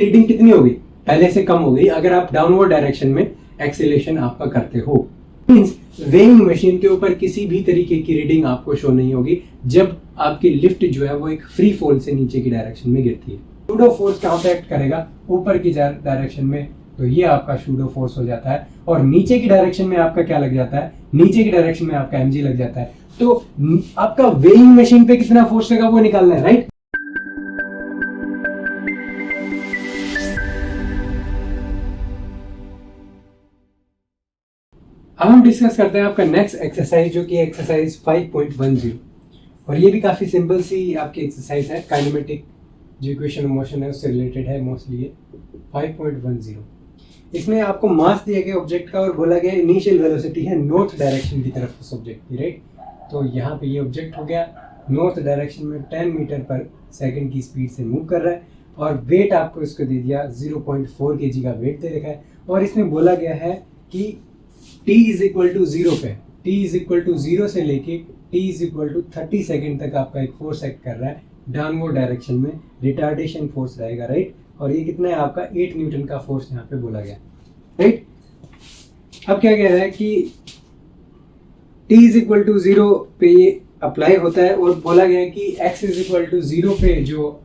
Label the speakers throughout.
Speaker 1: Reading कितनी होगी, पहले से कम हो गई अगर आप डाउनवर्ड डायरेक्शन में एक्सेलेरेशन आपका करते हो। मींस वेइंग मशीन के ऊपर किसी भी तरीके की रीडिंग आपको शो नहीं होगी जब आपकी लिफ्ट जो है वो एक फ्री फॉल से नीचे की डायरेक्शन में गिरती है। शूडो फोर्स कहाँ पे एक्ट करेगा, ऊपर की डायरेक्शन में, तो ये आपका शूडो फोर्स हो जाता है। और नीचे की डायरेक्शन में आपका क्या लग जाता है, नीचे की डायरेक्शन में आपका mg लग जाता है। तो आपका वेइंग मशीन पे कितना फोर्स लगा वो निकालना है, राइट। अब हम डिस्कस करते हैं आपका नेक्स्ट एक्सरसाइज, जो कि एक्सरसाइज 5.10, और ये भी काफी सिंपल सी आपकी एक्सरसाइज है, काइनेमेटिक जो इक्वेशन ऑफ मोशन है उससे रिलेटेड है मोस्टली ये 5.10। इसमें आपको मास दिया गया ऑब्जेक्ट का और बोला गया इनिशियल वेलोसिटी है नॉर्थ डायरेक्शन की तरफ उस ऑब्जेक्ट की, राइट। तो यहाँ पे ये ऑब्जेक्ट हो गया नॉर्थ डायरेक्शन में 10 मीटर पर सेकेंड की स्पीड से मूव कर रहा है, और वेट आपको इसको दे दिया 0.4 kg का वेट दे रखा है। और इसमें बोला गया है कि t इज इक्वल टू 0 पे, t इज इक्वल टू 0 से लेके t is equal to 30 second तक आपका एक फोर्स एक्ट कर रहा है डाउनवर्ड डायरेक्शन में, रिटार्डेशन फोर्स रहेगा, राइट। और ये कितना है आपका 8 न्यूटन का फोर्स यहाँ पे बोला गया, राइट। अब क्या कह रहा है कि t इज इक्वल टू 0 पे ये अप्लाई होता है, और बोला गया है कि x इज इक्वल टू 0 पे जो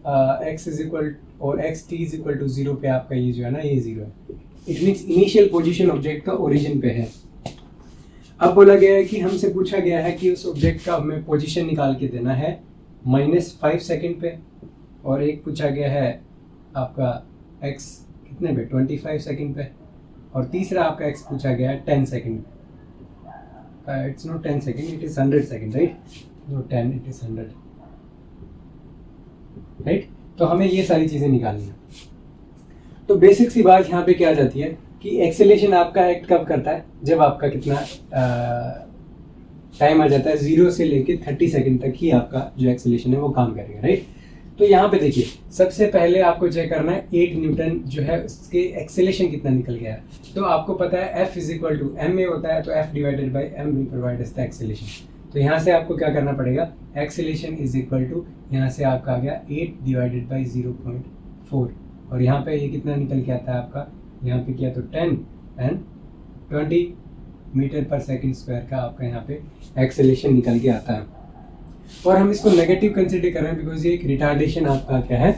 Speaker 1: x इज इक्वल और x t is equal to 0 पे आपका ये जो है ना ये 0 है। It means initial position object का ओरिजिन पे है। अब बोला गया है कि हमसे पूछा गया है कि उस ऑब्जेक्ट का हमें पोजीशन निकाल के देना है -5 सेकेंड पे, और एक पूछा गया है आपका x कितने पे 25 सेकेंड पे, और तीसरा आपका x पूछा गया है 10 सेकेंड पे। It's not 10 second, it is 100 second, right. Not 10, it is 100, right. तो हमें ये सारी चीज़ें निकालनी है। तो बेसिक सी बात यहाँ पे क्या आ जाती है कि एक्सेलेरेशन आपका एक्ट कब करता है, जब आपका कितना टाइम आ जाता है 0 से लेके 30 सेकंड तक ही आपका जो एक्सेलेरेशन है वो काम करेगा, राइट। तो यहाँ पे देखिए सबसे पहले आपको चेक करना है 8 न्यूटन जो है उसके एक्सेलेरेशन कितना निकल गया है। तो आपको पता है F is equal to M A होता है, तो F divided by M will provide us the acceleration. तो यहाँ से आपको क्या करना पड़ेगा, एक्सेलेरेशन इज इक्वल टू, यहाँ से आपका आ गया 8 डिवाइडेड बाई 0.4, और यहाँ पे ये कितना निकल के आता है आपका, यहाँ पे किया तो 10 एंड 20 मीटर पर सेकंड स्क्वायर का आपका यहाँ पे एक्सेलेरेशन निकल के आता है। और हम इसको नेगेटिव कंसिडर कर रहे हैं बिकॉज ये एक रिटार्डेशन आपका क्या है,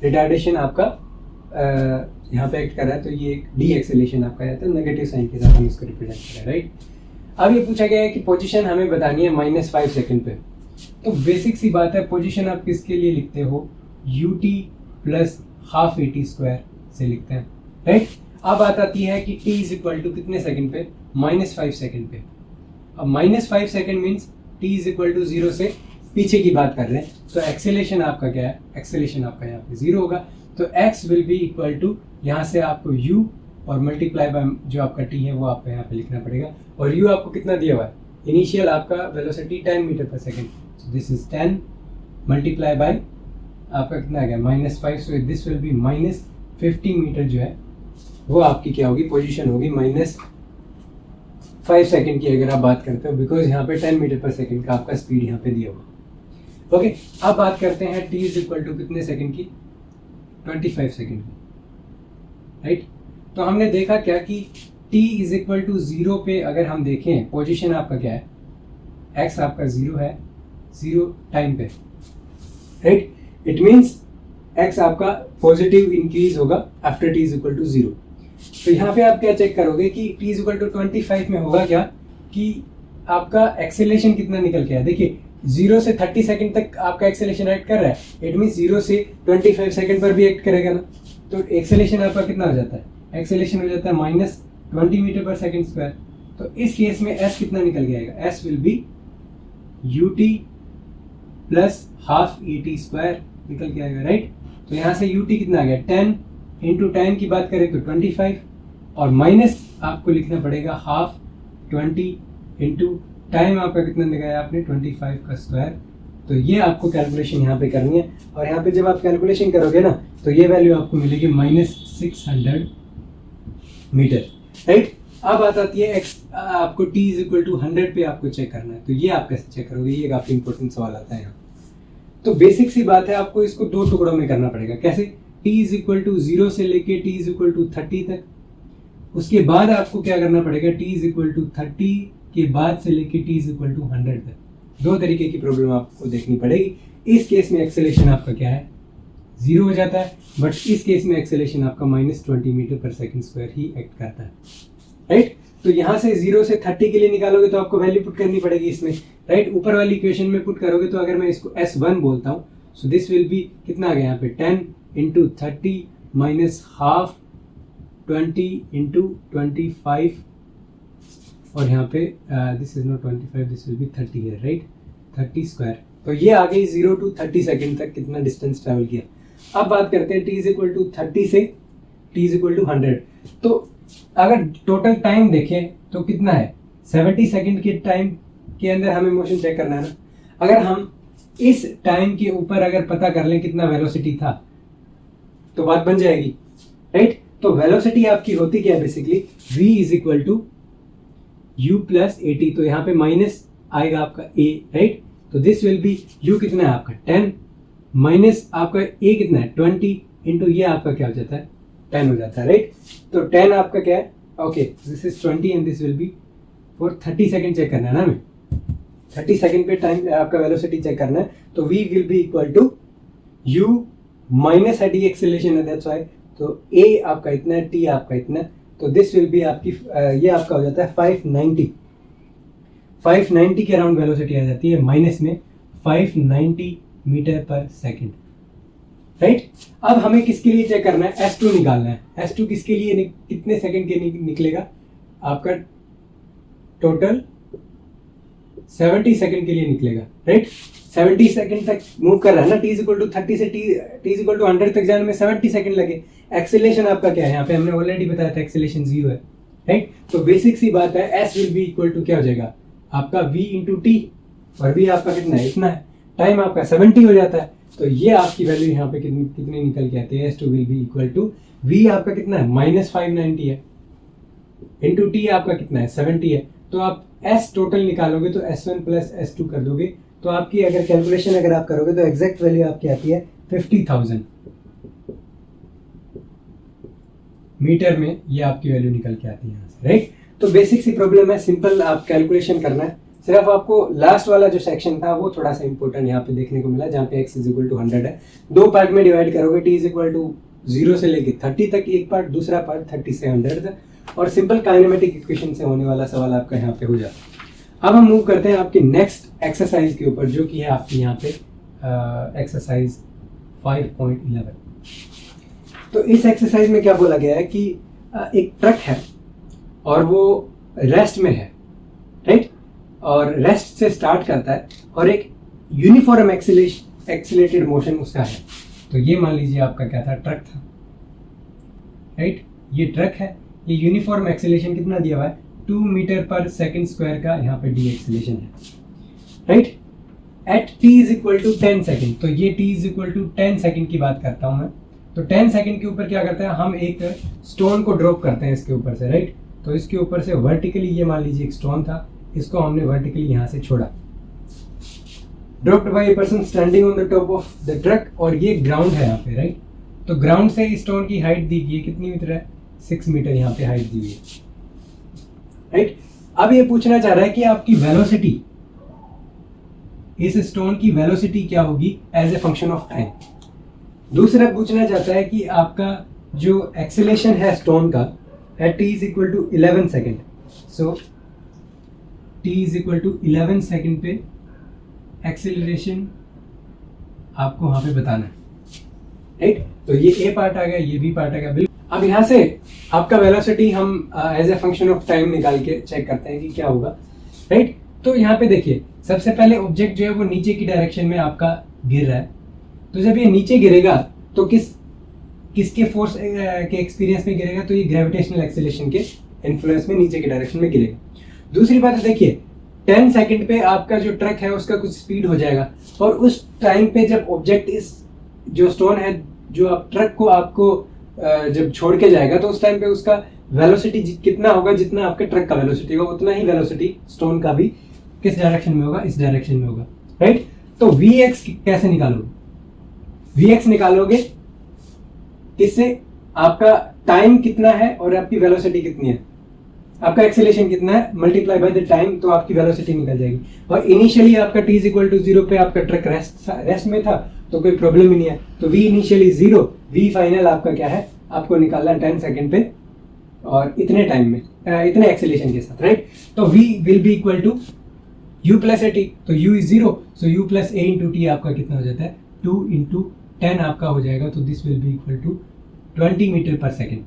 Speaker 1: रिटार्डेशन आपका यहाँ पे एक्ट कर रहा है, तो ये एक डी एक्सेलेरेशन आपका जाता है, नेगेटिव साइन के साथ हम इसको रिप्रेजेंट कर रहे हैं, राइट। अब ये पूछा गया है कि पोजीशन हमें बतानी है -5 सेकंड पे। तो बेसिक सी बात है, पोजीशन आप किसके लिए लिखते हो, ut plus half AT square से लिखते हैं, राइट। अब बात आती है कि t इज इक्वल टू कितने सेकंड पे, -5 सेकंड पे। अब -5 second means t is equal to 0 से पीछे की बात कर रहे हैं, तो एक्सेलेरेशन आपका क्या है, एक्सेलेरेशन आपका यहाँ पे 0 होगा। तो x will be equal to, यहाँ से आपको u और मल्टीप्लाई बाय जो आपका t है वो आपको यहाँ पे लिखना पड़ेगा, और u आपको कितना दिया हुआ है, इनिशियल आपका velocity 10 metre per second, so this is 10 multiply by आपका कितना आ गया -5, so this will be -50 metre जो है वो आपकी क्या होगी, पोजीशन होगी -5 सेकंड की अगर आप बात करते हो, बिकॉज यहाँ पे 10 मीटर पर सेकंड का आपका स्पीड यहाँ पे दिया हुआ। ओके, अब बात करते हैं t इज इक्वल टू कितने सेकंड की, 25 सेकंड की, राइट। तो हमने देखा क्या कि t इज इक्वल टू 0 पे अगर हम देखें पोजीशन आपका क्या है, x आपका 0 है, 0 टाइम पे, राइट। इट मीन्स x आपका पॉजिटिव इंक्रीज होगा after t is equal to 0। तो यहाँ पे आप क्या चेक करोगे कि t इज इक्वल टू 25 में होगा क्या कि आपका एक्सेलेरेशन कितना निकल के आया। देखिए 0 से 30 सेकंड तक आपका एक्सेलेरेशन एक्ट कर रहा है, इट मीन्स 0 से 25 सेकंड पर भी एक्ट करेगा ना, तो एक्सेलेरेशन आपका कितना हो जाता है, एक्सेलेरेशन हो जाता है -20 मीटर पर सेकंड स्क्वायर। तो इस केस में s कितना निकल के आएगा, s will B ut plus half AT square निकल के आएगा, राइट। तो यहाँ से ut कितना आ गया, 10 इंटू टाइम की बात करें तो 25, और माइनस आपको लिखना पड़ेगा हाफ 20 इंटू टाइम आपका कितना निकाला आपने 25 का स्क्वायर। तो ये आपको कैलकुलेशन यहाँ पे करनी है, और यहाँ पे जब आप कैलकुलेशन करोगे ना तो ये वैल्यू आपको मिलेगी -600 मीटर, राइट। अब बात आती है x आपको t इज इक्वल टू 100 पे आपको चेक करना है, तो ये आप कैसे चेक करोगे, ये काफी इंपॉर्टेंट सवाल आता है यहाँ। तो बेसिक सी बात है, आपको इसको 2 टुकड़ों में करना पड़ेगा। कैसे, t इज इक्वल टू 0 से लेके t इज इक्वल टू 30 तक। उसके बाद आपको क्या करना पड़ेगा, t इज इक्वल टू 30 के बाद से लेके t इज इक्वल टू 100 तक। दो तरीके की प्रॉब्लम आपको देखनी पड़ेगी। इस केस में एक्सेलेरेशन आपका क्या है, 0 हो जाता है, बट इस केस में एक्सेलेरेशन आपका -20 मीटर पर सेकंड स्क्वायर ही एक्ट करता है, राइट। तो यहाँ से 0 से 30 के लिए निकालोगे तो आपको वैल्यू पुट करनी पड़ेगी इसमें, राइट। ऊपर वाली इक्वेशन में पुट करोगे तो अगर मैं इसको S1 बोलता हूँ, सो दिस विल बी कितना आ गया यहाँ पे 10 इंटू 30 माइनस हाफ 20 इंटू 25, और यहाँ पे this is not 25, this will B 30 है, राइट, 30 स्क्वायर। तो ये आ गई 0 to 30 सेकेंड तक कितना डिस्टेंस ट्रैवल किया। अब बात करते हैं t इज इक्वल टू 30 से t इज इक्वल टू 100। तो अगर टोटल टाइम देखें तो कितना है, 70 सेकेंड के टाइम के अंदर हमें मोशन चेक करना है ना। अगर हम इस टाइम के ऊपर अगर पता कर लें कितना वेलोसिटी था तो बात बन जाएगी, राइट। तो वेलोसिटी आपकी होती क्या है basically, v is equal to u plus A T. तो यहाँ पे माइनस आएगा आपका a, राइट। तो दिस विल बी u कितना है आपका 10 माइनस आपका a कितना है 20 इंटू ये आपका क्या हो जाता है 10 हो जाता है, राइट। तो 10 आपका क्या है, okay this is 20 and this will be for 30 second check करना है ना हमें, 30 सेकेंड पे टाइम आपका वेलोसिटी चेक करना है। तो v will be equal to u minus है d एक्सेलरेशन है, दैट्स व्हाई। तो a आपका इतना है, t आपका इतना है, तो दिस विल बी आपकी ये आपका हो जाता है 590 के अराउंड वेलोसिटी आ जाती है, माइनस में 590 मीटर पर सेकंड, राइट। अब हमें किसके लिए चेक करना है, S2 निकालना है। S2 किसके लिए कितने सेकंड के निकलेगा आपका, टोटल 70 सेकंड के लिए निकलेगा, राइट। 70 सेकंड तक मूव कर रहा है ना, t इज इक्वल टू 30 से t इज इक्वल टू 100 तक जाने में 70 सेकंड लगे। एक्सेलेरेशन आपका क्या है, यहाँ पे हमने ऑलरेडी बताया था एक्सेलेरेशन 0 है, राइट। तो बेसिक सी बात है, s will be equal to क्या हो जाएगा आपका v इंटू टी, और v आपका कितना है, इतना है, टाइम आपका 70 हो जाता है। तो ये आपकी वैल्यू यहाँ पे कितनी निकल के आती है, S2 will be equal to v आपका कितना है -590 है, इंटू टी आपका कितना है 70 है। तो आप s टोटल निकालोगे तो S1 प्लस S2 कर दोगे तो आपकी अगर कैलकुलेशन अगर आप करोगे तो एग्जैक्ट वैल्यू आपकी आती है 50,000 मीटर में, ये आपकी वैल्यू निकल के आती है यहाँ से, राइट। तो बेसिक सी प्रॉब्लम है, सिंपल आप कैलकुलेशन करना है। सिर्फ आपको लास्ट वाला जो सेक्शन था वो थोड़ा सा इंपॉर्टेंट यहाँ पे देखने को मिला, जहाँ पे x इज इक्वल टू 100 है। दो पार्ट में डिवाइड करोगे, t इज इक्वल टू 0 से लेके 30 तक एक पार्ट, दूसरा पार्ट 30 से 100 तक, और सिंपल काइनेमेटिक इक्वेशन से होने वाला सवाल आपका यहाँ पे हो जाता है। अब हम मूव करते हैं आपकी नेक्स्ट एक्सरसाइज के ऊपर, जो कि है आपकी यहाँ पे एक्सरसाइज 5.11। तो इस एक्सरसाइज में क्या बोला गया है कि एक ट्रक है और वो रेस्ट में है, राइट, और रेस्ट से स्टार्ट करता है और एक यूनिफॉर्म एक्सीलरेटेड मोशन उसका है। तो ये मान लीजिए आपका क्या था, ट्रक था, राइट। ये ट्रक है, ये यूनिफॉर्म एक्सीलरेशन कितना दिया हुआ है 2 मीटर पर सेकंड स्क्वायर का यहाँ पे डी एक्सीलरेशन है, right, at t is equal to 10 second. तो ये t is equal to 10 second की बात करता हूँ मैं। तो 10 सेकेंड के ऊपर क्या करते हैं, हम एक स्टोन को ड्रॉप करते हैं इसके ऊपर से, राइट। तो इसके ऊपर से वर्टिकली, ये मान लीजिए एक स्टोन था, इसको हमने वर्टिकली यहाँ से छोड़ा, dropped by a person standing on the top of the truck, और ये ग्राउंड है यहाँ पे, राइट। तो ग्राउंड से स्टोन की हाइट दी गई है, कितनी मीटर है, 6 मीटर यहाँ पे हाइट दी हुई है, राइट। अब ये पूछना चाह रहा है कि आपकी वेलोसिटी, इस स्टोन की वेलोसिटी क्या होगी as a function of time. दूसरा पूछना चाहता है कि आपका जो एक्सेलरेशन है स्टोन का at t is equal to 11 second. So t is equal to 11 second पे एक्सेलरेशन आपको वहां पे बताना है, राइट। तो ये ए पार्ट आ गया, ये भी पार्ट आ गया, बिल्कुल। अब यहाँ से आपका वेलोसिटी हम as a function of time निकाल के चेक करते हैं कि क्या होगा, राइट। तो यहाँ पे देखिए, सबसे पहले ऑब्जेक्ट जो है वो नीचे की डायरेक्शन में आपका गिर रहा है। तो जब ये नीचे गिरेगा तो किसके फोर्स के एक्सपीरियंस में गिरेगा, तो ये ग्रेविटेशनल एक्सेलरेशन के इन्फ्लुएंस में नीचे की डायरेक्शन में गिरेगा। दूसरी बात है, देखिए 10 सेकंड पे आपका जो ट्रक है उसका कुछ स्पीड हो जाएगा, और उस टाइम पे जब ऑब्जेक्ट इस जो स्टोन है जो आप ट्रक को आपको जब छोड़ के जाएगा तो उस टाइम पे उसका वेलोसिटी कितना होगा, जितना आपके ट्रक का वेलोसिटी होगा उतना ही वेलोसिटी स्टोन का भी किस डायरेक्शन में होगा, इस डायरेक्शन में होगा, राइट। तो Vx कैसे निकालोगे, Vx निकालोगे किससे? आपका टाइम कितना है और आपकी वेलोसिटी कितनी है, आपका एक्सेलेरेशन कितना है मल्टीप्लाई बाय द टाइम, तो आपकी वेलोसिटी निकल जाएगी। और इनिशियली आपका t इक्वल टू 0 पे आपका ट्रक रेस्ट में था, तो कोई प्रॉब्लम ही नहीं है। तो v इनिशियली 0, v फाइनल आपका क्या है, आपको निकालना 10 सेकंड पे और इतने टाइम में इतने एक्सेलेरेशन के साथ, राइट। तो v will be equal to u plus a t, तो u इज 0, so u plus a into T आपका कितना हो जाता है, 2 इंटू 10 आपका हो जाएगा, तो this will be equal to 20 metre per second,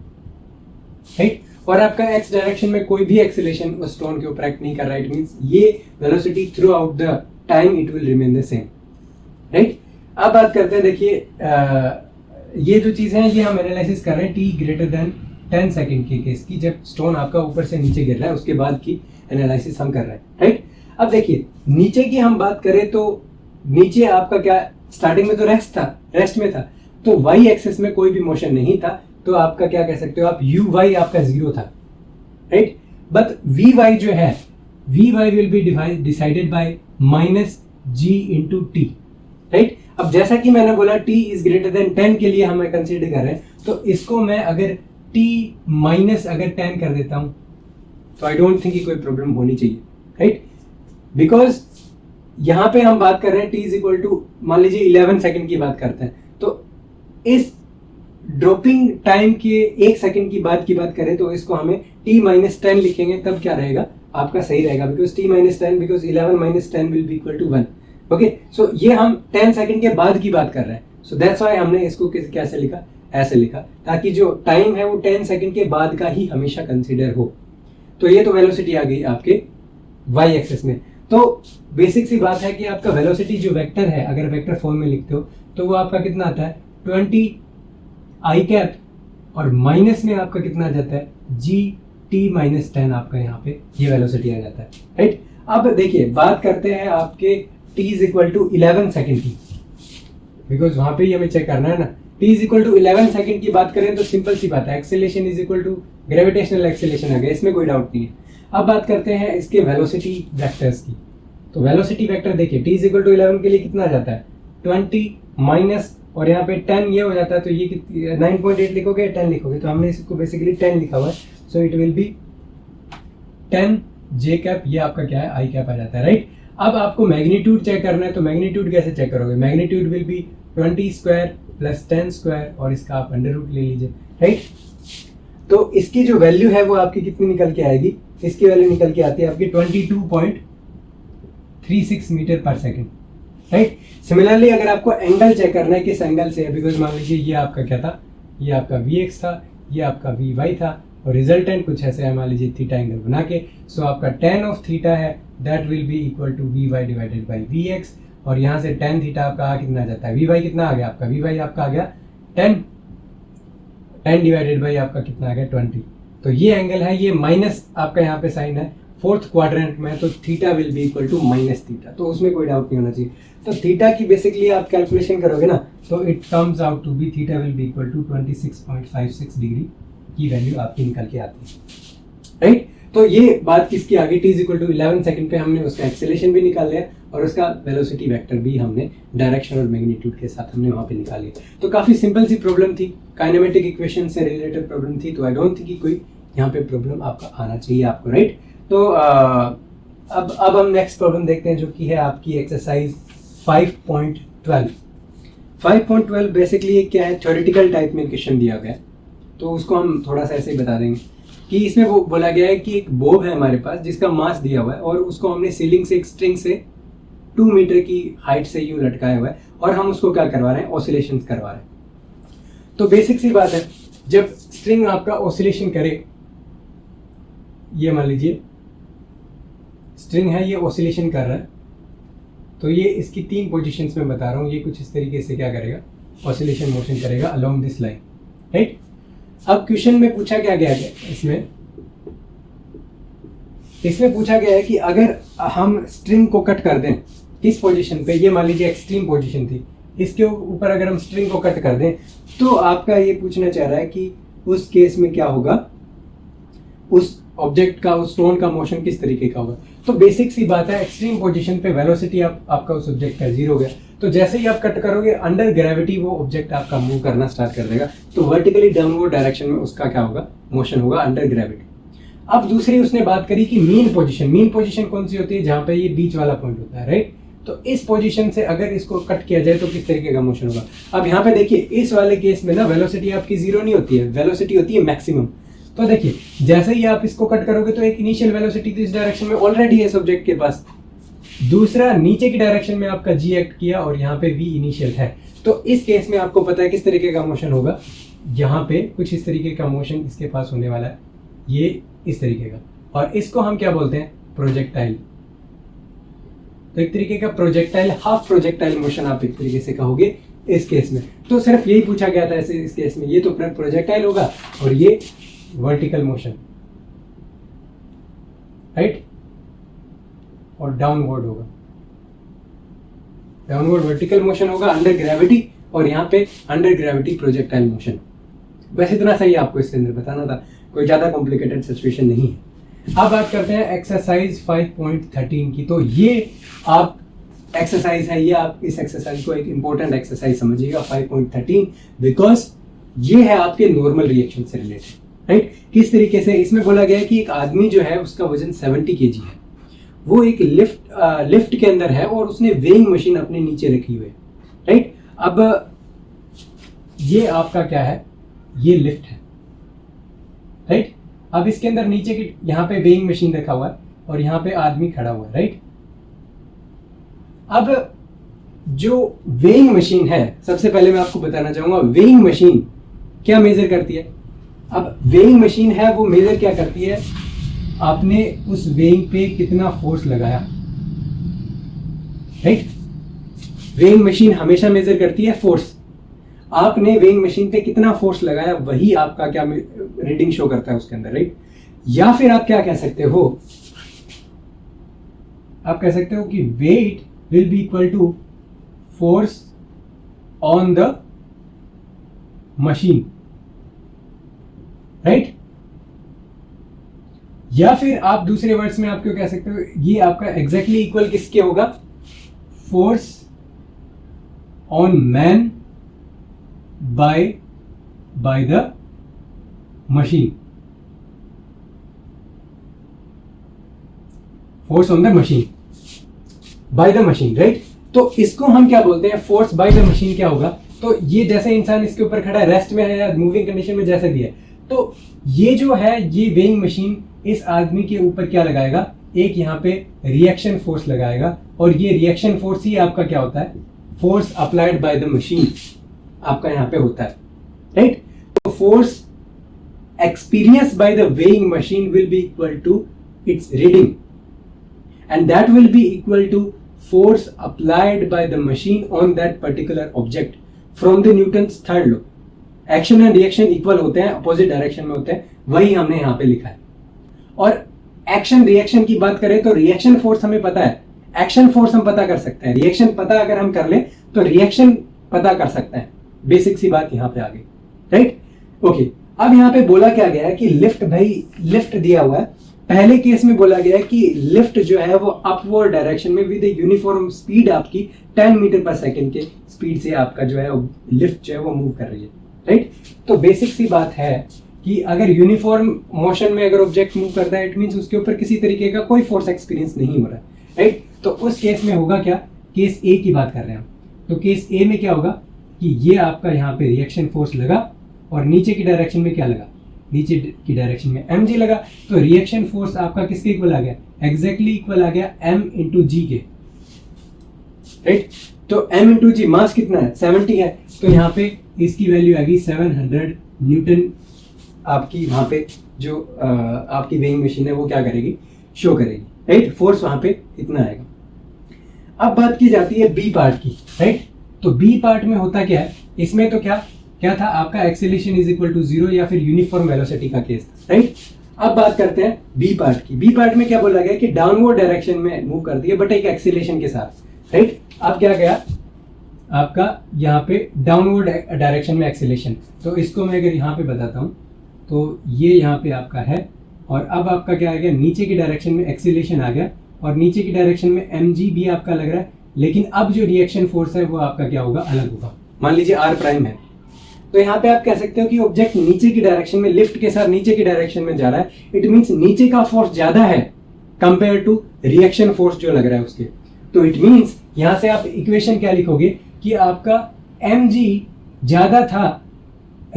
Speaker 1: right. और आपका x डायरेक्शन में कोई भी एक्सेलेरेशन उस स्टोन के ऊपर एक्ट नहीं कर रहा है, इट मींस ये velocity through out the time it will remain the same, right. अब बात करते हैं, देखिए ये जो चीज़ें हैं ये हम एनालिसिस कर रहे हैं t ग्रेटर देन 10 सेकंड के केस की, जब स्टोन आपका ऊपर से नीचे गिर रहा है उसके बाद की एनालिसिस हम कर रहे हैं, राइट। अब देखिए नीचे की हम बात करें तो नीचे आपका क्या, स्टार्टिंग में तो रेस्ट में था, तो y एक्सिस में कोई भी मोशन नहीं था, तो आपका क्या कह सकते हो आप, uy आपका 0 था, राइट। बट vy जो है, vy will be decided by minus g into T, right. अब जैसा कि मैंने बोला t इज ग्रेटर देन 10 के लिए हम कंसीडर कर रहे हैं, तो इसको मैं अगर t माइनस अगर 10 कर देता हूं तो आई डोंट थिंक कोई प्रॉब्लम होनी चाहिए, राइट। बिकॉज यहां पे हम बात कर रहे हैं t इज इक्वल टू, मान लीजिए 11 सेकंड की बात करते हैं, तो इस ड्रॉपिंग टाइम के 1 सेकंड की बात करें तो इसको हमें t माइनस 10 लिखेंगे, तब क्या रहेगा आपका सही रहेगा, because t minus 10, because 11 minus 10 will be equal to 1, okay. So ये हम 10 सेकंड के बाद की बात कर रहे हैं, सो दैट्स व्हाई हमने इसको कैसे लिखा, ऐसे लिखा, ताकि जो टाइम है वो 10 सेकंड के बाद का ही हमेशा कंसिडर हो। तो ये तो वेलोसिटी आ गई आपके y एक्सिस में। तो बेसिक सी बात है कि आपका वेलोसिटी जो वेक्टर है, अगर वेक्टर फॉर्म में लिखते हो तो वो आपका कितना आता है 20 i कैप, और माइनस में आपका कितना आ जाता है g t माइनस 10, आपका यहाँ पे ये वेलोसिटी आ जाता है, राइट। अब देखिए बात करते हैं आपके t is equal to 11 second की, बिकॉज वहां पे ही हमें चेक करना है ना। t is equal to 11 second की बात करें तो सिंपल सी बात है, acceleration is equal to gravitational acceleration आ गया, इसमें कोई डाउट नहीं है। अब बात करते हैं इसके वेलोसिटी वेक्टर्स की, तो वेलोसिटी वेक्टर देखिए t इज इक्वल टू 11 के लिए कितना आ जाता है 20 माइनस, और यहाँ पे 10 ये हो जाता है, तो ये 9.8 लिखोगे 10 लिखोगे, तो हमने इसको बेसिकली 10 लिखा हुआ है, so it will be 10 j cap, ये आपका क्या है i कैप आ जाता है, राइट। अब आपको मैग्नीट्यूड चेक करना है, तो मैग्नीट्यूड कैसे चेक करोगे, magnitude will be 20 square plus 10 square, और इसका आप अंडर रूट ले लीजिए, राइट। तो इसकी जो वैल्यू है वो आपकी कितनी निकल के आएगी, इसकी वैल्यू निकल के आती है आपकी 22.36 metre per second, right. Similarly अगर आपको एंगल चेक करना है किस एंगल से है, बिकॉज मान लीजिए ये आपका क्या था, ये आपका vx था, ये आपका vy था, और रिजल्टेंट कुछ ऐसे है, मान लीजिए थीटा एंगल बना के, सो आपका tan ऑफ थीटा है that will be equal to vy divided by vx, और यहाँ से tan थीटा आपका कितना आ जाता है, vy कितना आ गया आपका, vy आपका आ गया 10 डिवाइडेड बाई आपका कितना आ गया 20, तो ये एंगल है, ये माइनस आपका यहाँ पे साइन है 4th क्वाड्रेंट में, तो theta will be equal to minus theta, तो उसमें कोई डाउट नहीं होना चाहिए। तो थीटा की बेसिकली आप कैलकुलेशन करोगे ना, तो it comes out to be theta will be equal to 26.56 degree की वैल्यू आपकी निकल के आती है, राइट। तो ये बात किसकी आ गई, t is equal to 11 second पे हमने उसका एक्सेलेरेशन भी निकाल लिया और उसका वेलोसिटी वेक्टर भी हमने डायरेक्शन और मैग्नीट्यूड के साथ हमने वहाँ पे निकाल लिया। तो काफ़ी सिंपल सी प्रॉब्लम थी, काइनेमेटिक इक्वेशन से रिलेटेड प्रॉब्लम थी, तो आई डोंट थिंक कि कोई यहाँ पे प्रॉब्लम आपका आना चाहिए आपको, राइट। तो अब हम नेक्स्ट प्रॉब्लम देखते हैं, जो कि है आपकी एक्सरसाइज 5.12। 5.12 बेसिकली क्या है, थ्योरेटिकल टाइप में क्वेश्चन दिया गया है, तो उसको हम थोड़ा सा ऐसे ही बता देंगे कि इसमें वो बोला गया है कि एक बोब है हमारे पास जिसका मास दिया हुआ है, और उसको हमने सीलिंग से एक स्ट्रिंग से 2 मीटर की हाइट से यूं लटकाया हुआ है, और हम उसको क्या करवा रहे हैं, ऑसिलेशन करवा रहे हैं। तो बेसिक सी बात है, जब स्ट्रिंग आपका ऑसिलेशन करे, ये मान लीजिए स्ट्रिंग है, ये ऑसिलेशन कर रहा है, तो ये इसकी 3 पोजीशंस में बता रहा हूँ, ये कुछ इस तरीके से क्या करेगा, ऑसिलेशन मोशन करेगा अलोंग दिस लाइन, राइट। अब क्वेश्चन में पूछा क्या गया है, इसमें पूछा गया है कि अगर हम स्ट्रिंग को कट कर दें किस पोजीशन पे, ये मान लीजिए एक्सट्रीम पोजीशन थी, इसके ऊपर अगर हम स्ट्रिंग को कट कर दें, तो आपका ये पूछना चाह रहा है कि उस केस में क्या होगा, उस ऑब्जेक्ट का, उस स्टोन का मोशन किस तरीके का होगा। तो बेसिक सी बात है, एक्सट्रीम पोजीशन पे वेलोसिटी आपका उस ऑब्जेक्ट का 0 हो गया, तो जैसे ही आप कट करोगे अंडर ग्रेविटी वो ऑब्जेक्ट आपका मूव करना स्टार्ट कर देगा, तो वर्टिकली डाउनवर्ड डायरेक्शन में उसका क्या होगा, मोशन होगा अंडर ग्रेविटी। अब दूसरी उसने बात करी कि मीन पोजीशन कौन सी होती है, जहां पे ये बीच वाला पॉइंट होता है, राइट। तो इस पोजीशन से अगर इसको कट किया जाए तो किस तरीके का मोशन होगा। अब यहाँ पे देखिए इस वाले केस में ना वेलोसिटी आपकी जीरो नहीं होती है, वेलोसिटी होती है मैक्सिमम। तो देखिए जैसे ही आप इसको कट करोगे तो एक इनिशियल वेलोसिटी तो इस डायरेक्शन में ऑलरेडी है सब्जेक्ट के पास, दूसरा नीचे की डायरेक्शन में आपका जी एक्ट किया और यहाँ पे वी इनिशियल है। तो इस केस में आपको पता है किस तरीके का मोशन होगा, यहाँ पे कुछ इस तरीके का मोशन इसके पास होने वाला है, ये इस तरीके का, और इसको हम क्या बोलते हैं, प्रोजेक्टाइल। तो एक तरीके का प्रोजेक्टाइल, हाफ प्रोजेक्टाइल मोशन आप एक तरीके से कहोगे इस केस में। तो सिर्फ यही पूछा गया था ऐसे इस केस में, ये तो प्रोजेक्टाइल होगा और ये वर्टिकल मोशन, राइट, और डाउनवर्ड होगा, डाउनवर्ड वर्टिकल मोशन होगा अंडर ग्रेविटी, और यहाँ पे अंडर ग्रेविटी प्रोजेक्टाइल मोशन। बस इतना सही आपको इसके अंदर बताना था, कोई ज्यादा कॉम्प्लिकेटेड सिचुएशन नहीं है। अब बात करते हैं एक्सरसाइज 5.13 की। तो ये आप एक्सरसाइज है, ये आप इस एक्सरसाइज को एक इंपॉर्टेंट एक्सरसाइज समझिएगा 5.13, बिकॉज ये है आपके नॉर्मल रिएक्शन से रिलेटेड, राइट। किस तरीके से इसमें बोला गया है कि एक आदमी जो है उसका वजन 70 kg है, वो एक लिफ्ट के अंदर है और उसने वेइंग मशीन अपने नीचे रखी हुई है, राइट। अब ये आपका क्या है, ये लिफ्ट है, राइट। अब इसके अंदर नीचे की यहाँ पे वेइंग मशीन रखा हुआ है और यहाँ पे आदमी खड़ा हुआ है, राइट। अब जो वेइंग मशीन है, सबसे पहले मैं आपको बताना चाहूंगा वेइंग मशीन क्या मेजर करती है। अब वेइंग मशीन है वो मेजर क्या करती है, आपने उस वेइंग पे कितना फोर्स लगाया, राइट। वेइंग मशीन हमेशा मेजर करती है फोर्स, आपने वेइंग मशीन पे कितना फोर्स लगाया वही आपका क्या रीडिंग शो करता है उसके अंदर, राइट। या फिर आप क्या कह सकते हो, आप कह सकते हो कि weight will be equal to force on the machine, right. या फिर आप दूसरे वर्ड्स में आप क्यों कह सकते हो, ये आपका एग्जैक्टली इक्वल किसके होगा, force on man by the machine, force on the machine by the machine, right। तो इसको हम क्या बोलते हैं, फोर्स बाय द मशीन क्या होगा। तो ये जैसे इंसान इसके ऊपर खड़ा है, रेस्ट में है या मूविंग कंडीशन में जैसे भी है, तो ये जो है ये वेइंग मशीन इस आदमी के ऊपर क्या लगाएगा, एक यहाँ पे रिएक्शन फोर्स लगाएगा, और ये रिएक्शन फोर्स ही आपका क्या होता है, force applied by the machine आपका यहाँ पे होता है, राइट। तो force experience by the weighing machine will be equal to its reading, and that will be equal to force applied by the machine on that particular object from the Newton's third law. Action and reaction equal होते हैं, opposite direction में होते हैं, वही हमने यहाँ पे लिखा है। और एक्शन रिएक्शन की बात करें तो रिएक्शन फोर्स हमें पता है, एक्शन फोर्स हम पता कर सकते हैं, रिएक्शन पता अगर हम कर ले तो रिएक्शन पता कर सकते हैं। बेसिक सी बात यहाँ पे आ गई, राइट। ओके, अब यहाँ पे बोला क्या गया है कि लिफ्ट, भाई लिफ्ट दिया हुआ है। पहले केस में बोला गया है कि लिफ्ट जो है वो अपवर्ड डायरेक्शन में विद यूनिफॉर्म स्पीड आपकी 10 मीटर पर सेकंड के स्पीड से आपका जो है लिफ्ट जो है वो मूव कर रही है, राइट। तो बेसिक सी बात है कि अगर यूनिफॉर्म मोशन में अगर ऑब्जेक्ट मूव करता है, इट मींस उसके ऊपर किसी तरीके का कोई फोर्स एक्सपीरियंस नहीं हो रहा है, राइट। तो उस केस में होगा क्या, केस ए की बात कर रहे हैं हम। तो केस ए में क्या होगा कि ये आपका यहाँ पे रिएक्शन फोर्स लगा और नीचे की डायरेक्शन में क्या लगा, नीचे की डायरेक्शन में mg लगा। तो रिएक्शन फोर्स आपका किसके इक्वल आ गया, एग्जैक्टली इक्वल आ गया m इंटू जी के, राइट। तो m इंटू जी, मास कितना है 70 है, तो यहाँ पे इसकी वैल्यू आएगी 700 न्यूटन। आपकी वहां पे जो आपकी वेइंग मशीन है वो क्या करेगी, शो करेगी, राइट। फोर्स वहां पे इतना आएगा। अब बात की जाती है बी पार्ट की, राइट। तो बी पार्ट में होता क्या है, इसमें तो क्या क्या था आपका, एक्सेलरेशन इज इक्वल टू 0 या फिर यूनिफॉर्म वेलोसिटी का केस, राइट। अब बात करते हैं बी पार्ट की। बी पार्ट में क्या बोला गया कि डाउनवर्ड डायरेक्शन में मूव करती है बट एक एक्सेलरेशन के साथ, राइट। अब क्या गया आपका यहाँ पे डाउनवर्ड डायरेक्शन में एक्सेलरेशन। तो इसको मैं अगर यहाँ पे बताता हूँ तो ये यहाँ पे आपका है, और अब आपका क्या आ गया, नीचे की डायरेक्शन में एक्सेलरेशन आ गया, और नीचे की डायरेक्शन में mg भी आपका लग रहा है, लेकिन अब जो रिएक्शन फोर्स है वो आपका क्या होगा, अलग होगा। मान लीजिए आर प्राइम है, तो यहाँ पे आप कह सकते हो कि ऑब्जेक्ट नीचे की डायरेक्शन में, लिफ्ट के साथ नीचे की डायरेक्शन में जा रहा है। इट मीन्स नीचे का फोर्स ज्यादा है कंपेयर टू रिएक्शन फोर्स जो लग रहा है उसके। तो इट मीन्स यहां से आप इक्वेशन क्या लिखोगे कि आपका mg ज्यादा था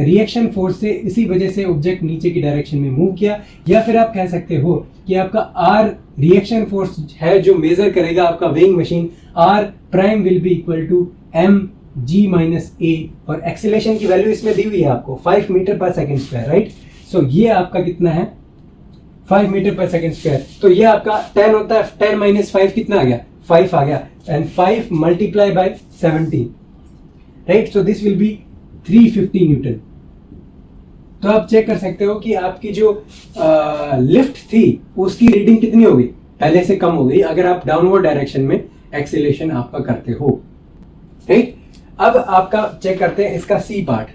Speaker 1: रिएक्शन फोर्स से, इसी वजह से ऑब्जेक्ट नीचे की डायरेक्शन में मूव किया। या फिर आप कह सकते हो कि आपका r रिएक्शन फोर्स है जो मेजर करेगा आपका weighing machine, r prime will be equal to mg minus a, और एक्सेलेरेशन की वैल्यू इसमें दी हुई है आपको 5 metre per second square, right. सो ये आपका कितना है, 5 मीटर पर सेकेंड स्क्वायर। तो ये आपका 10 होता है, 10 माइनस 5 कितना आ गया, 5 आ गया, and 5 multiply by 17, right. So this will B 350 Newton. तो आप चेक कर सकते हो कि आपकी जो लिफ्ट थी उसकी रीडिंग कितनी होगी, पहले से कम हो गई अगर आप डाउनवर्ड डायरेक्शन में एक्सेलेरेशन आपका करते हो, राइट। अब आपका चेक करते हैं इसका C part,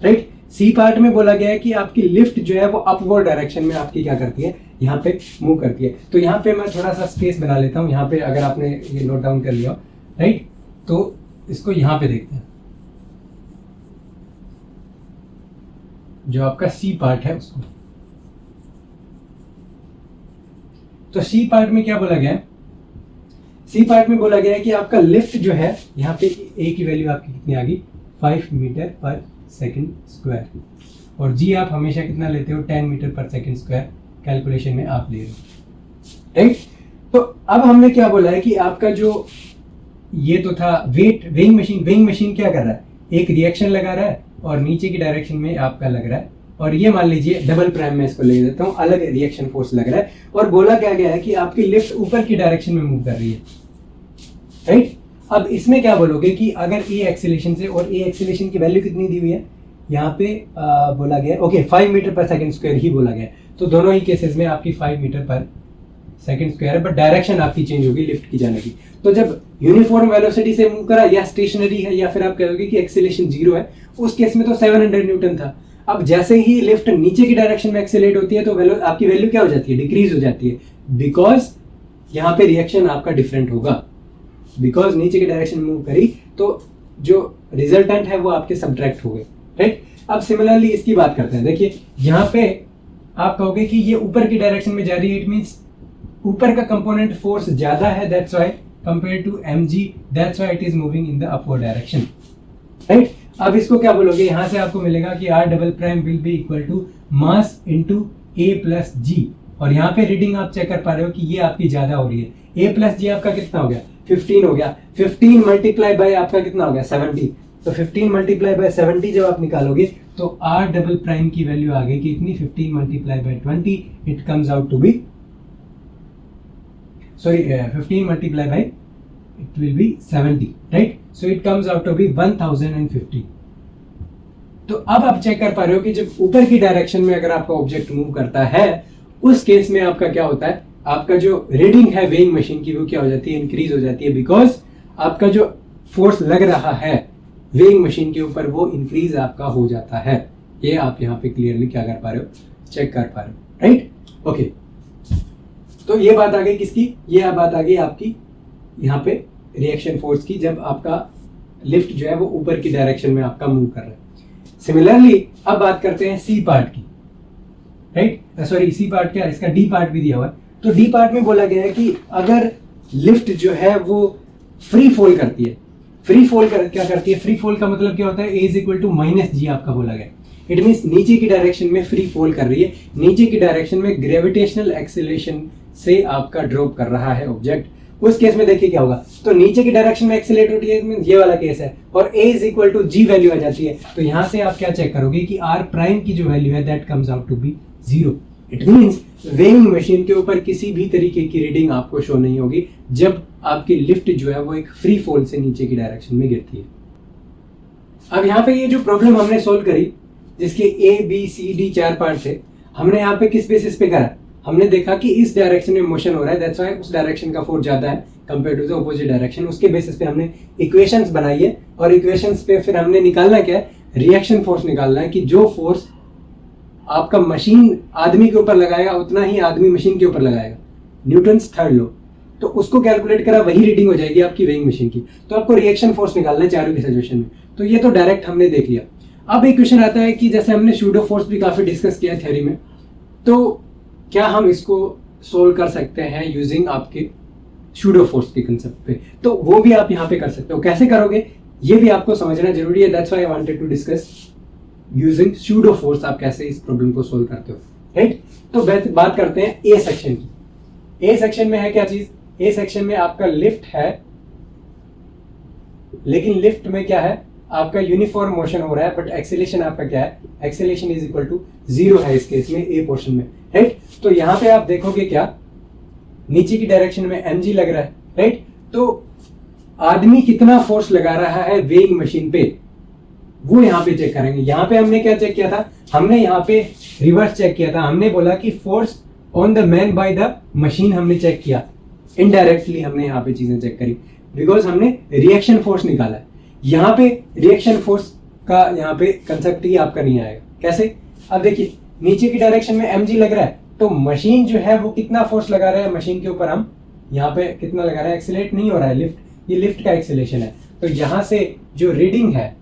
Speaker 1: right. C part में बोला गया है कि आपकी लिफ्ट जो है वो अपवर्ड डायरेक्शन में आपकी क्या करती है, यहाँ पे मूव करती है। तो यहाँ पे मैं थोड़ा सा स्पेस बना लेता हूँ, यहाँ पे अगर आपने ये नोट डाउन कर लिया, राइट। तो इसको यहाँ पे देखते हैं, जो आपका सी पार्ट है उसको। तो सी पार्ट में क्या बोला गया है, सी पार्ट में बोला गया है कि आपका लिफ्ट जो है, यहाँ पे ए की वैल्यू आपकी कितनी आ गई, 5 मीटर पर सेकंड स्क्वायर, और जी आप हमेशा कितना लेते हो, 10 मीटर पर सेकंड स्क्वायर कैलकुलेशन में आप ले रहे हो, राइट। तो अब हमने क्या बोला है कि आपका जो ये तो था वेट, वेइंग मशीन क्या कर रहा है, एक रिएक्शन लगा रहा है और नीचे की डायरेक्शन में आपका लग रहा है, और ये मान लीजिए डबल प्राइम में इसको ले देता हूँ, अलग रिएक्शन फोर्स लग रहा है, और बोला क्या गया है कि आपकी लिफ्ट ऊपर की डायरेक्शन में मूव कर रही है, राइट। अब इसमें क्या बोलोगे कि अगर ए एक्सेलेरेशन से, और ए एक्सेलेरेशन की वैल्यू कितनी दी हुई है यहाँ पे बोला गया, ओके 5 मीटर पर सेकंड स्क्वायर ही बोला गया। तो दोनों ही केसेस में आपकी 5 मीटर पर सेकंड स्क्वायर है, बट डायरेक्शन आपकी चेंज होगी लिफ्ट की जाने की। तो जब यूनिफॉर्म वेलोसिटी से मूव करा, या स्टेशनरी है, या फिर आप कहोगे कि एक्सेलेरेशन 0 है, उस केस में तो 700 न्यूटन था। अब जैसे ही लिफ्ट नीचे की डायरेक्शन में एक्सेलेरेट होती है तो आपकी वैल्यू क्या हो जाती है, डिक्रीज हो जाती है, बिकॉज यहाँ पे रिएक्शन आपका डिफरेंट होगा, बिकॉज नीचे की डायरेक्शन मूव करी तो जो रिजल्टेंट है वो आपके सब्ट्रैक्ट हो गए, राइट। अब सिमिलरली इसकी बात करते हैं, देखिए यहाँ पे आप कहोगे कि ये ऊपर की डायरेक्शन में जा रही है, इट मींस ऊपर का कंपोनेंट फोर्स ज्यादा है, that's why compare to mg, that's why it is moving in the upward direction, right. अब इसको क्या बोलोगे, यहां से आपको मिलेगा कि r double prime will be equal to mass into a plus g, और यहाँ पे रीडिंग आप चेक कर पा रहे हो कि ये आपकी ज्यादा हो रही है। a प्लस जी आपका कितना हो गया, 15 हो गया, 15 मल्टीप्लाई बाय आपका कितना हो गया, 70। तो 15 मल्टीप्लाई बाय 70 जब आप निकालोगे तो r डबल प्राइम की वैल्यू आ गई कितनी, 15 multiply by 20, it comes out to be, sorry 15 multiplied by it will be 70, right? So it comes out to be 1050. तो अब आप चेक कर पा रहे हो कि जब ऊपर की डायरेक्शन में अगर आपका ऑब्जेक्ट मूव करता है, उस केस में आपका क्या होता है, आपका जो रीडिंग है वेइंग मशीन की वो क्या हो जाती है, इंक्रीज हो जाती है, बिकॉज आपका जो फोर्स लग रहा है वेइंग मशीन के ऊपर वो इंक्रीज आपका हो जाता है। ये आप यहाँ पे क्लियरली क्या कर पा रहे हो, चेक कर पा रहे हो, राइट। ओके, तो ये बात आ गई किसकी, ये बात आ गई आपकी यहाँ पे रिएक्शन फोर्स की, जब आपका लिफ्ट जो है वो ऊपर की डायरेक्शन में आपका मूव कर रहा है। सिमिलरली अब बात करते हैं सी पार्ट की, राइट। सॉरी सी पार्ट क्या, इसका डी पार्ट भी दिया हुआ है। तो डी पार्ट में बोला गया है कि अगर लिफ्ट जो है वो फ्री फॉल करती है, क्या करती है, फ्री फॉल का मतलब क्या होता है, ए इज इक्वल टू माइनस जी आपका बोला गया। इट मीन्स नीचे की डायरेक्शन में फ्री फॉल कर रही है, नीचे की डायरेक्शन में ग्रेविटेशनल एक्सेलरेशन से आपका ड्रॉप कर रहा है ऑब्जेक्ट। उस केस में देखिए क्या होगा, तो नीचे की डायरेक्शन में एक्सेलरेट होती है, ये वाला केस है, और a is equal to G value आ जाती है। तो यहां से आप क्या चेक करोगे कि r प्राइम की जो वैल्यू है that comes out to be 0। It means weighing machine के ऊपर किसी भी तरीके की रीडिंग आपको शो नहीं होगी जब आपकी लिफ्ट जो है वो एक फ्री फॉल से नीचे की डायरेक्शन में गिरती है। अब यहाँ पे ये जो प्रॉब्लम हमने सोल्व करी, जिसके A B C D 4 part थे, हमने यहाँ पे किस बेसिस पे करा, हमने देखा कि इस डायरेक्शन में मोशन हो रहा है, दैट्स व्हाई उस डायरेक्शन का फोर्स ज्यादा है compare to the opposite direction. उसके बेसिस पे हमने इक्वेशंस बनाई है, और इक्वेशंस पे फिर हमने निकालना क्या है, रिएक्शन फोर्स निकालना है, कि जो फोर्स आपका मशीन आदमी के ऊपर लगाएगा उतना ही आदमी मशीन के ऊपर लगाएगा, न्यूटन्स थर्ड लॉ। तो उसको कैलकुलेट करा, वही रीडिंग हो जाएगी आपकी वेइंग मशीन की। तो आपको रिएक्शन फोर्स निकालना है चारों की सिचुएशन में। तो ये तो डायरेक्ट हमने देख लिया। अब एक क्वेश्चन आता है कि जैसे हमने सूडो फोर्स भी काफी डिस्कस किया थ्योरी में, तो क्या हम इसको सोल्व कर सकते हैं यूजिंग आपके सूडो फोर्स के कंसेप्ट पे? तो वो भी आप यहाँ पे कर सकते हो। कैसे करोगे ये भी आपको समझना जरूरी है। That's why I wanted to discuss using pseudo force आप कैसे इस प्रॉब्लम को सोल्व करते हो, राइट? तो बात करते हैं ए सेक्शन की। ए सेक्शन में है क्या चीज? ए सेक्शन में आपका लिफ्ट है, लेकिन लिफ्ट में क्या है, आपका यूनिफॉर्म मोशन हो रहा है, बट एक्सेलेरेशन आपका क्या है? एक्सेलेरेशन इज इक्वल टू 0 है इस केस में, ए पोर्शन में, राइट? तो यहां पे आप देखोगे क्या, नीचे की डायरेक्शन में mg लग रहा है, राइट? तो आदमी कितना फोर्स लगा रहा है वेइंग मशीन पे, वो यहाँ पे चेक करेंगे। यहाँ पे हमने क्या चेक किया था? हमने यहाँ पे रिवर्स चेक किया था। हमने बोला कि force on the man bye the machine हमने चेक किया, इनडायरेक्टली हमने यहाँ पे चीजें चेक करी, बिकॉज हमने रिएक्शन फोर्स निकाला है। यहाँ पे रिएक्शन फोर्स का यहाँ पे कंसेप्ट ही आपका नहीं आएगा। कैसे? अब देखिए, नीचे की डायरेक्शन में mg लग रहा है, तो मशीन जो है वो कितना फोर्स लगा रहा है मशीन के ऊपर, हम यहाँ पे कितना लगा रहा है? एक्सीलरेट नहीं हो रहा है, लिफ्ट, ये लिफ्ट का एक्सीलरेशन है। तो यहाँ से जो रीडिंग है,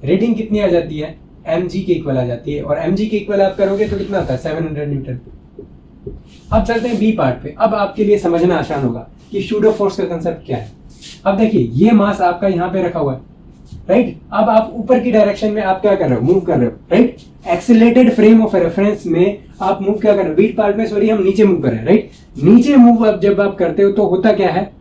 Speaker 1: रीडिंग कितनी आ जाती है? mg के इक्वल आ जाती है, और mg के इक्वल आप करोगे तो कितना आता है? 700 न्यूटन। अब चलते हैं बी पार्ट पे। अब आपके लिए समझना आसान होगा कि सूडो फोर्स का कंसेप्ट क्या है। अब देखिए, ये मास आपका यहाँ पे रखा हुआ है, राइट? अब आप ऊपर की डायरेक्शन में आप क्या कर रहे हो? मूव कर रहे हो, right? Accelerated frame of reference में आप मूव क्या कर रहे हो? बीट पार्ट में सॉरी हम नीचे मूव कर रहे हैं, राइट? नीचे मूव अब जब आप करते हो तो होता क्या है?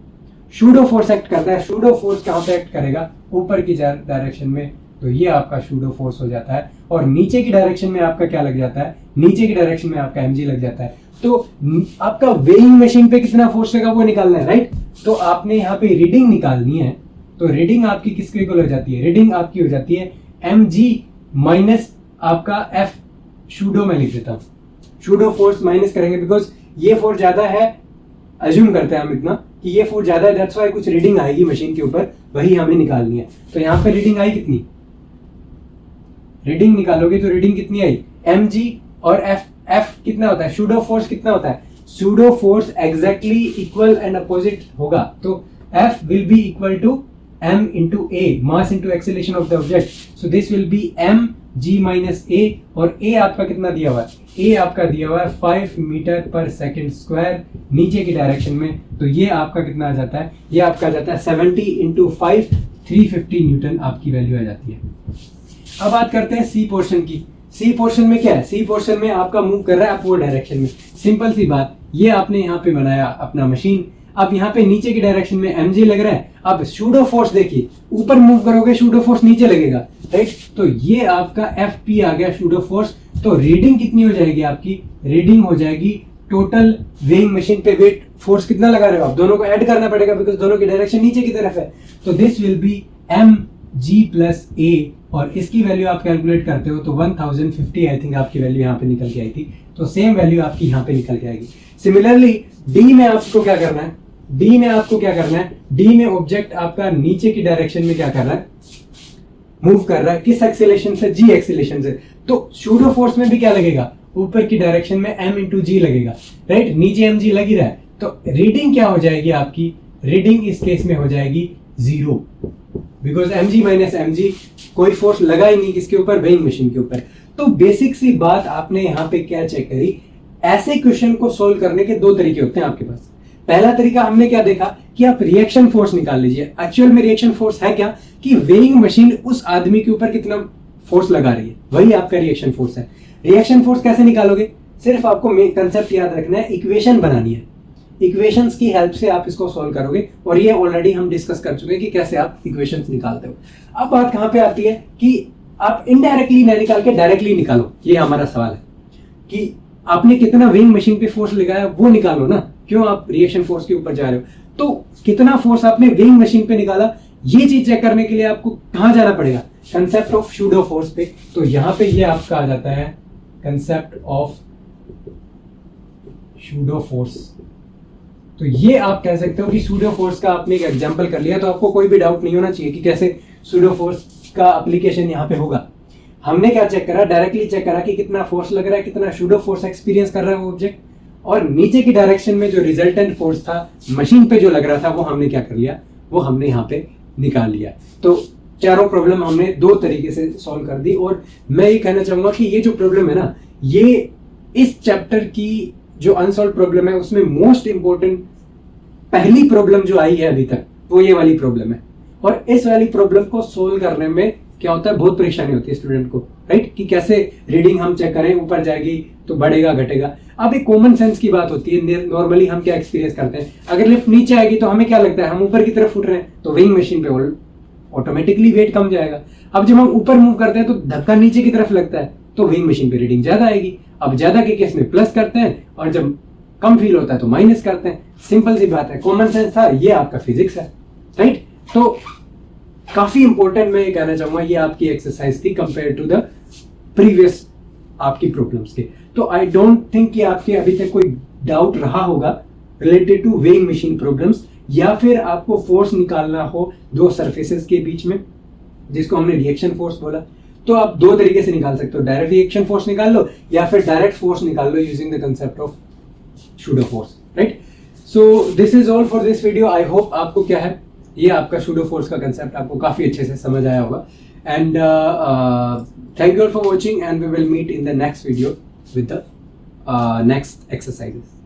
Speaker 1: सूडो फोर्स एक्ट करता है। सूडो फोर्स कहाँ पे एक्ट करेगा? ऊपर की डायरेक्शन में। तो ये आपका सूडो फोर्स हो जाता है। और नीचे की डायरेक्शन में आपका क्या लग जाता है? नीचे की डायरेक्शन में आपका mg लग जाता है। तो आपका वेइंग मशीन पे कितना फोर्स लगा वो निकालना है, राइट? तो आपने यहाँ पे रीडिंग निकालनी है। तो रीडिंग आपकी किसके इक्वल हो जाती है? रीडिंग आपकी हो जाती है mg माइनस आपका f, सूडो में लिख देता हूँ। सूडो फोर्स माइनस करेंगे बिकॉज ये फोर्स ज्यादा है, अज्यूम करते हैं हम इतना कि ये फोर्स ज्यादा है, दैट्स व्हाई कुछ रीडिंग आएगी मशीन के ऊपर, वही हमें निकालनी है। तो यहाँ पे रीडिंग आई कितनी? रीडिंग निकालोगे तो रीडिंग कितनी आई? mg और f कितना होता है? सूडो फोर्स कितना होता है? Pseudo force exactly equal and opposite होगा। तो f will be equal to m into a, mass into acceleration of the object. So this will be mg minus a, और a आपका कितना दिया हुआ है? a आपका दिया हुआ है 5 मीटर पर सेकेंड स्क्वायर नीचे की डायरेक्शन में। तो ये आपका कितना आ जाता है? ये आपका आ जाता है 70 into 5, 350 न्यूटन आपकी वैल्यू आ जाती है। अब बात करते हैं सी पोर्शन की। सी पोर्शन में क्या है? सी पोर्शन में आपका मूव कर रहा है अपवर्ड डायरेक्शन में। सिंपल सी बात, ये आपने यहाँ पे बनाया अपना मशीन। अब यहाँ पे नीचे की डायरेक्शन में mg लग रहा है। अब सूडो फोर्स देखिए, ऊपर मूव करोगे सूडो फोर्स नीचे लगेगा, राइट? तो ये आपका fp आ गया सूडो फोर्स। तो रीडिंग कितनी हो जाएगी आपकी? रीडिंग हो जाएगी टोटल वेइंग मशीन पे वेट फोर्स कितना लगा रहे हो आप? दोनों को ऐड करना पड़ेगा बिकॉज दोनों की डायरेक्शन नीचे की तरफ है। तो this will B mg plus a, और इसकी वैल्यू आप कैलकुलेट करते हो तो 1050 आई थिंक आपकी वैल्यू यहाँ पे निकल के आई थी। तो सेम वैल्यू आपकी यहाँ पे निकल के आएगी। सिमिलरली डी में आपको क्या करना है? डी में आपको क्या करना है? डी में ऑब्जेक्ट आपका नीचे की डायरेक्शन में क्या कर रहा है? मूव कर रहा है। किस एक्सेलेरेशन से? जी एक्सेलेरेशन से। तो सूडो फोर्स में भी क्या लगेगा? ऊपर की डायरेक्शन में m इंटू जी लगेगा, राइट? नीचे mg लग ही रहा है। तो रीडिंग क्या हो जाएगी आपकी? रीडिंग इस केस में हो जाएगी 0, बिकॉज mg माइनस mg, कोई फोर्स लगा ही नहीं किसके ऊपर? वेइंग मशीन के ऊपर। तो बेसिक सी बात आपने यहाँ पे क्या चेक करी? ऐसे क्वेश्चन को सोल्व करने के दो तरीके होते हैं आपके पास। पहला तरीका हमने क्या देखा कि आप रिएक्शन फोर्स निकाल लीजिए। एक्चुअल में रिएक्शन फोर्स है क्या? कि वेइंग मशीन उस आदमी के ऊपर कितना फोर्स लगा रही है, वही आपका रिएक्शन फोर्स है। रिएक्शन फोर्स कैसे निकालोगे? सिर्फ आपको कंसेप्ट याद रखना है, इक्वेशन बनानी है। इक्वेशंस की हेल्प से आप इसको सॉल्व करोगे, और ये ऑलरेडी हम डिस्कस कर चुके हैं कि कैसे आप इक्वेशंस निकालते हो। अब बात कहां पे आती है कि आप इनडायरेक्टली ना निकाल के डायरेक्टली निकालो। ये हमारा सवाल है कि आपने कितना वेइंग मशीन पे फोर्स लगाया वो निकालो ना, क्यों आप रिएक्शन फोर्स के ऊपर जा रहे हो? तो कितना फोर्स आपने वेइंग मशीन पे निकाला, ये चीज चेक करने के लिए आपको कहां जाना पड़ेगा? कंसेप्ट ऑफ सूडो फोर्स पे। तो यहां पे ये आपका आ जाता है कंसेप्ट ऑफ सूडो फोर्स। तो ये आप कह सकते हो कि सूडो फोर्स का आपने एक एग्जांपल कर लिया। तो आपको कोई भी डाउट नहीं होना चाहिए कि कैसे सूडो फोर्स का एप्लीकेशन यहाँ पे होगा। हमने क्या चेक करा? डायरेक्टली चेक करा कि कितना फोर्स लग रहा है, कितना सूडो फोर्स एक्सपीरियंस कर रहा है वो ऑब्जेक्ट, और नीचे की डायरेक्शन में जो रिजल्टेंट फोर्स था मशीन पे जो लग रहा था वो हमने क्या कर लिया, वो हमने यहाँ पे निकाल लिया। तो चारों प्रॉब्लम हमने दो तरीके से सॉल्व कर दी। और मैं ये कहना चाहूंगा कि ये जो प्रॉब्लम है ना, ये इस चैप्टर की जो अनसॉल्व प्रॉब्लम है उसमें मोस्ट इंपॉर्टेंट पहली प्रॉब्लम जो आई है अभी तक वो ये वाली प्रॉब्लम है। और इस वाली प्रॉब्लम को सोल्व करने में क्या होता है, बहुत परेशानी होती है स्टूडेंट को, राइट, कि कैसे रीडिंग हम चेक करें, ऊपर जाएगी तो बढ़ेगा घटेगा। अब एक कॉमन सेंस की बात होती है, नॉर्मली हम क्या एक्सपीरियंस करते हैं, अगर लिफ्ट नीचे आएगी तो हमें क्या लगता है, हम ऊपर की तरफ उठ रहे हैं तो वेइंग मशीन पे ऑटोमेटिकली वेट कम जाएगा। अब जब हम ऊपर मूव करते हैं तो धक्का नीचे की तरफ लगता है तो वेइंग मशीन पे रीडिंग ज्यादा आएगी। अब ज्यादा के केस में प्लस करते हैं और जब कम फील होता है तो माइनस करते हैं। सिंपल सी बात है, कॉमन सेंस था, ये आपका फिजिक्स है, राइट। तो काफी इंपॉर्टेंट मैं ये कहना चाहूंगा, ये आपकी एक्सरसाइज थी कंपेयर टू द प्रीवियस आपकी प्रॉब्लम्स के। तो आई डोंट थिंक कि आपके अभी तक कोई डाउट रहा होगा related to weighing machine problems, या फिर आपको फोर्स निकालना हो दो सरफेसेस के बीच में, जिसको हमने रिएक्शन फोर्स बोला। तो आप दो तरीके से निकाल सकते हो, डायरेक्ट रिएक्शन फोर्स निकाल लो या फिर डायरेक्ट फोर्स निकाल लो using the concept of pseudo force, right. So this is all for this video. I hope आपको क्या है, ये आपका शूडो फोर्स का कंसेप्ट आपको काफी अच्छे से समझ आया होगा। And thank you for watching and we will meet in the next video with the next exercises.